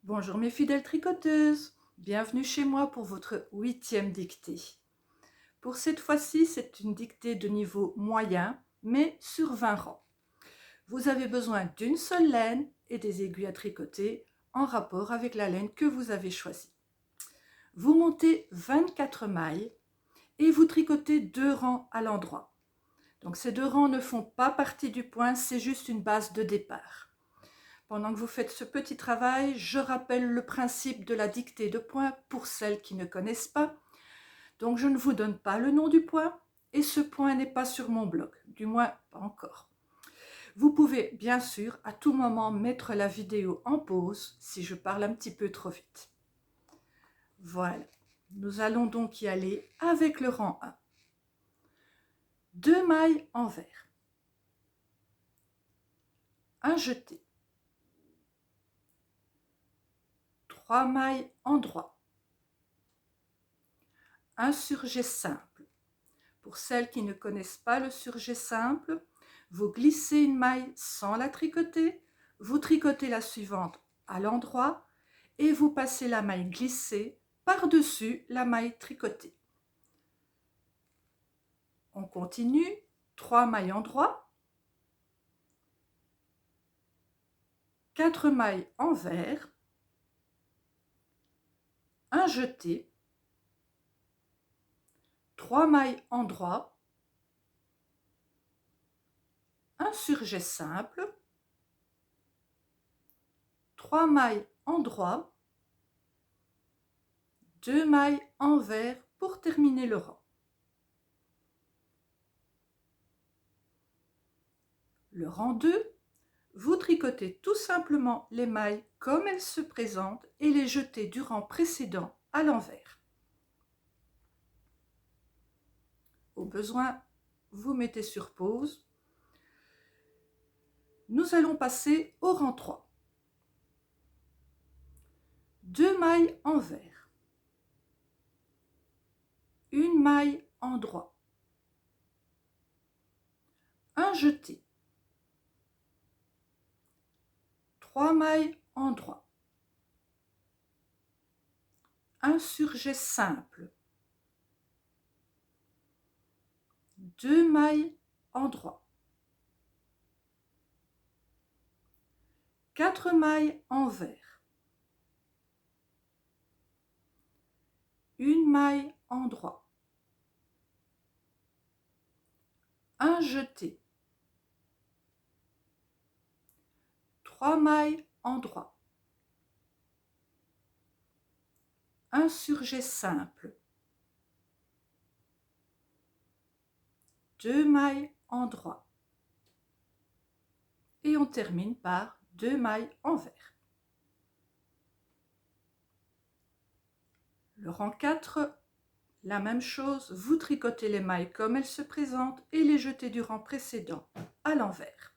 Bonjour mes fidèles tricoteuses, bienvenue chez moi pour votre 8e dictée. Pour cette fois-ci, c'est une dictée de niveau moyen, mais sur 20 rangs. Vous avez besoin d'une seule laine et des aiguilles à tricoter en rapport avec la laine que vous avez choisie. Vous montez 24 mailles et vous tricotez 2 rangs à l'endroit. Donc ces 2 rangs ne font pas partie du point, c'est juste une base de départ. Pendant que vous faites ce petit travail, je rappelle le principe de la dictée de points pour celles qui ne connaissent pas. Donc je ne vous donne pas le nom du point et ce point n'est pas sur mon blog, du moins pas encore. Vous pouvez bien sûr à tout moment mettre la vidéo en pause si je parle un petit peu trop vite. Voilà, nous allons donc y aller avec le rang 1. 2 mailles envers, un jeté, 3 mailles endroit, un surjet simple. Pour celles qui ne connaissent pas le surjet simple, vous glissez une maille sans la tricoter, vous tricotez la suivante à l'endroit et vous passez la maille glissée par-dessus la maille tricotée. On continue, 3 mailles endroit, 4 mailles envers, un jeté, 3 mailles endroit, un surjet simple, 3 mailles endroit, 2 mailles envers pour terminer le rang. Le rang 2, vous tricotez tout simplement les mailles comme elles se présentent et les jetez du rang précédent à l'envers. Au besoin, vous mettez sur pause. Nous allons passer au rang 3. 2 mailles envers, une maille endroit, un jeté, 3 mailles endroit, un surjet simple, 2 mailles endroit, 4 mailles envers, une maille endroit, un jeté, 3 mailles endroit, un surjet simple, 2 mailles endroit et on termine par 2 mailles envers. Le rang 4, la même chose, vous tricotez les mailles comme elles se présentent et les jetez du rang précédent à l'envers.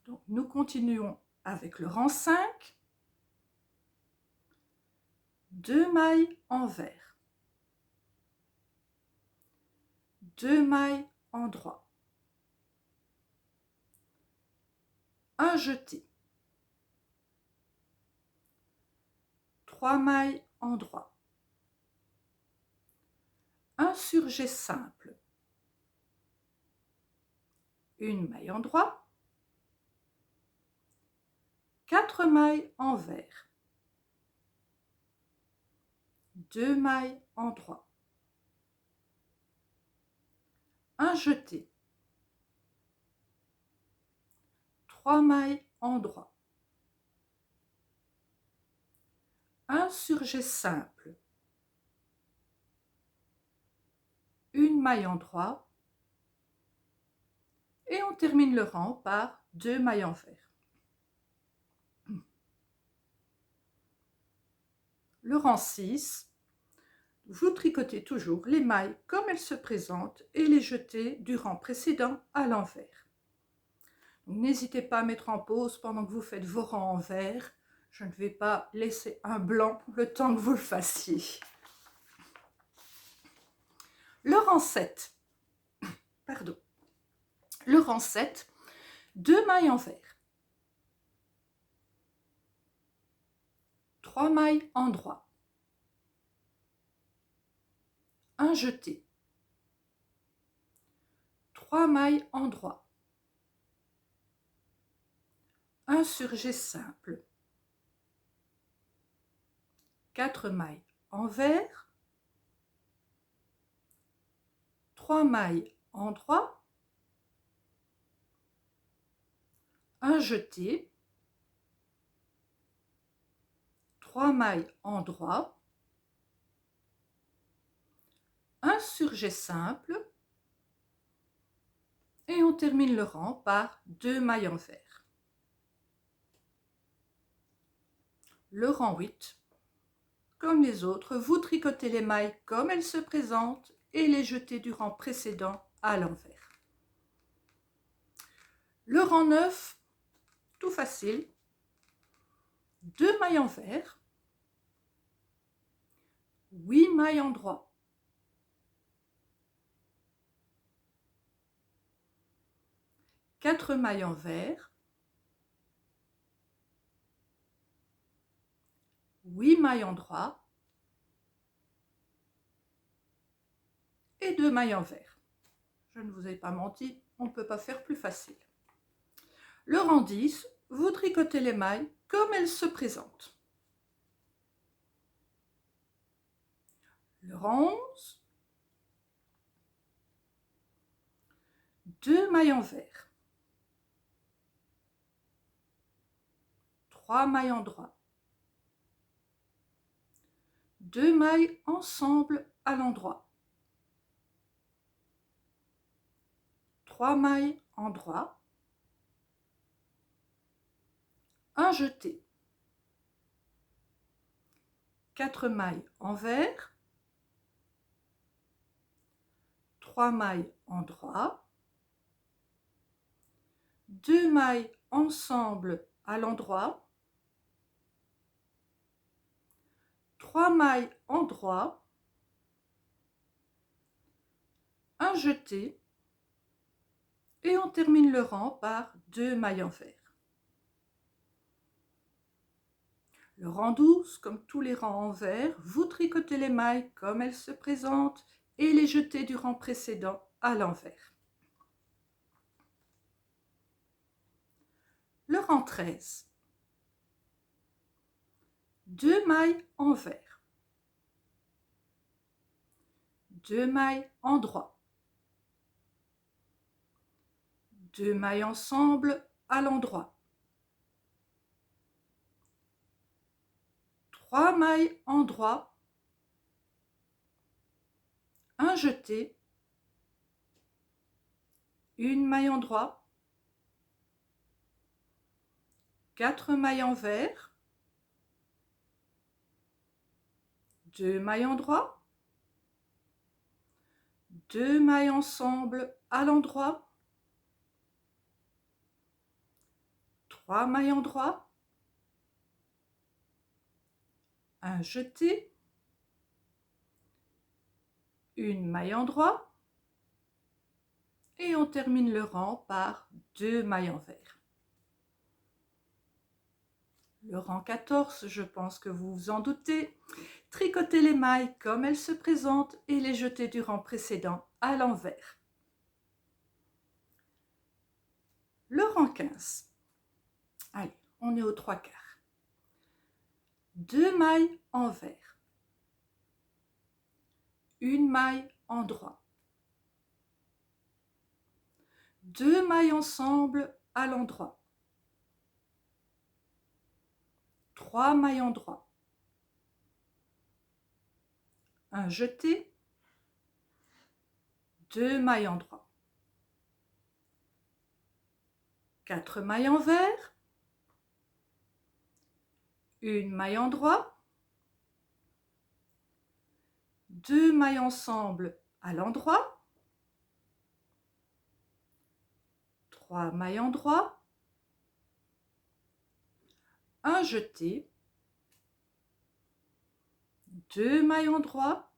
Donc nous continuons avec le rang 5, 2 mailles envers, 2 mailles endroit, un jeté, 3 mailles endroit, un surjet simple, une maille endroit, 4 mailles envers, 2 mailles endroit, un jeté, 3 mailles endroit, un surjet simple, une maille endroit et on termine le rang par 2 mailles envers. Le rang 6, vous tricotez toujours les mailles comme elles se présentent et les jetez du rang précédent à l'envers. N'hésitez pas à mettre en pause pendant que vous faites vos rangs envers. Je ne vais pas laisser un blanc le temps que vous le fassiez. Le rang 7, pardon. Le rang 7, 2 mailles envers, 3 mailles endroit, un jeté, 3 mailles endroit, un surjet simple, 4 mailles envers, 3 mailles endroit, un jeté, 3 mailles endroit, un surjet simple et on termine le rang par 2 mailles envers. Le rang 8, comme les autres, vous tricotez les mailles comme elles se présentent et les jetez du rang précédent à l'envers. Le rang 9, tout facile, 2 mailles envers, 8 mailles endroit, 4 mailles envers, 8 mailles endroit et 2 mailles envers. Je ne vous ai pas menti, on ne peut pas faire plus facile. Le rang 10, vous tricotez les mailles comme elles se présentent. Le rang 11, 2 mailles envers, 3 mailles endroit, 2 mailles ensemble à l'endroit, 3 mailles endroit, un jeté, 4 mailles envers, 3 mailles endroit, 2 mailles ensemble à l'endroit, 3 mailles endroit, un jeté et on termine le rang par 2 mailles envers. Le rang 12, comme tous les rangs envers, vous tricotez les mailles comme elles se présentent et les jetez du rang précédent à l'envers. Le rang 13, 2 mailles envers, 2 mailles endroit, 2 mailles ensemble à l'endroit, 3 mailles endroit, un jeté, une maille endroit, 4 mailles envers, 2 mailles endroit, 2 mailles ensemble à l'endroit, 3 mailles endroit, un jeté, une maille endroit et on termine le rang par 2 mailles envers. Le rang 14, je pense que vous vous en doutez, tricotez les mailles comme elles se présentent et les jetez du rang précédent à l'envers. Le rang 15, allez, on est aux 3/4. 2 mailles envers, une maille endroit, 2 mailles ensemble à l'endroit, 3 mailles endroit, un jeté, 2 mailles endroit, 4 mailles envers, une maille endroit, 2 mailles ensemble à l'endroit, 3 mailles endroit, un jeté, 2 mailles endroit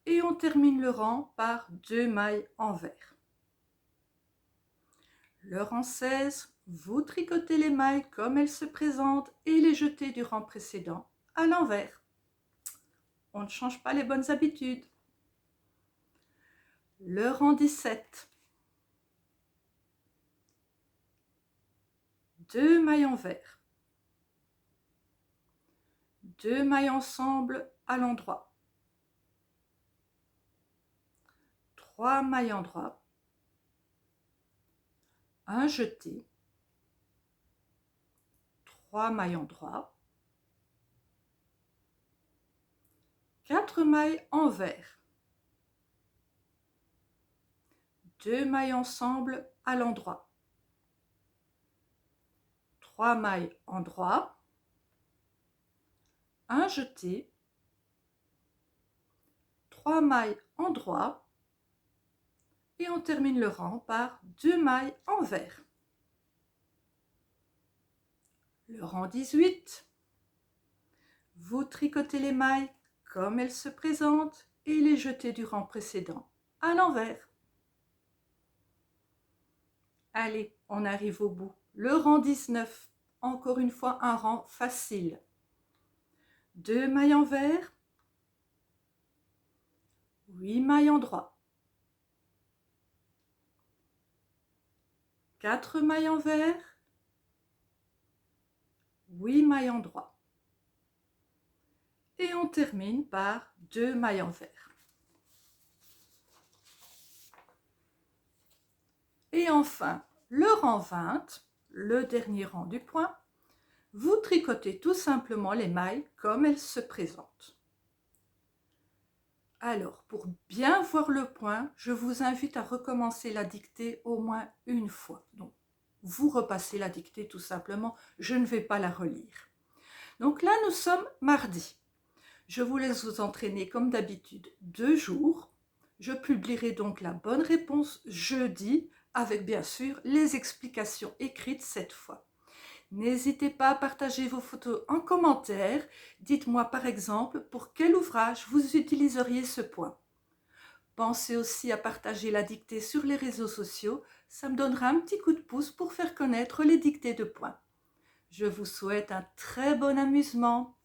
et on termine le rang par 2 mailles envers. Le rang 16, Vous tricotez les mailles comme elles se présentent et les jetez du rang précédent à l'envers. On ne change pas les bonnes habitudes. Le rang 17. 2 mailles envers. 2 mailles ensemble à l'endroit. 3 mailles endroit. Un jeté. 3 mailles endroit. 4 mailles envers. 2 mailles ensemble à l'endroit. 3 mailles endroit. Un jeté. 3 mailles endroit. Et on termine le rang par 2 mailles envers. Le rang 18. Vous tricotez les mailles comme elles se présentent et les jetez du rang précédent à l'envers. Allez, on arrive au bout. Le rang 19, encore une fois un rang facile. 2 mailles envers, 8 mailles endroit. 4 mailles envers, 8 mailles endroit. Et on termine par 2 mailles envers. Et enfin, le rang 20, le dernier rang du point, vous tricotez tout simplement les mailles comme elles se présentent. Alors, pour bien voir le point, je vous invite à recommencer la dictée au moins une fois. Donc, vous repassez la dictée tout simplement, je ne vais pas la relire. Donc là, nous sommes mardi. Je vous laisse vous entraîner comme d'habitude 2 jours. Je publierai donc la bonne réponse jeudi, avec bien sûr les explications écrites cette fois. N'hésitez pas à partager vos photos en commentaire. Dites-moi par exemple pour quel ouvrage vous utiliseriez ce point. Pensez aussi à partager la dictée sur les réseaux sociaux. Ça me donnera un petit coup de pouce pour faire connaître les dictées de points. Je vous souhaite un très bon amusement.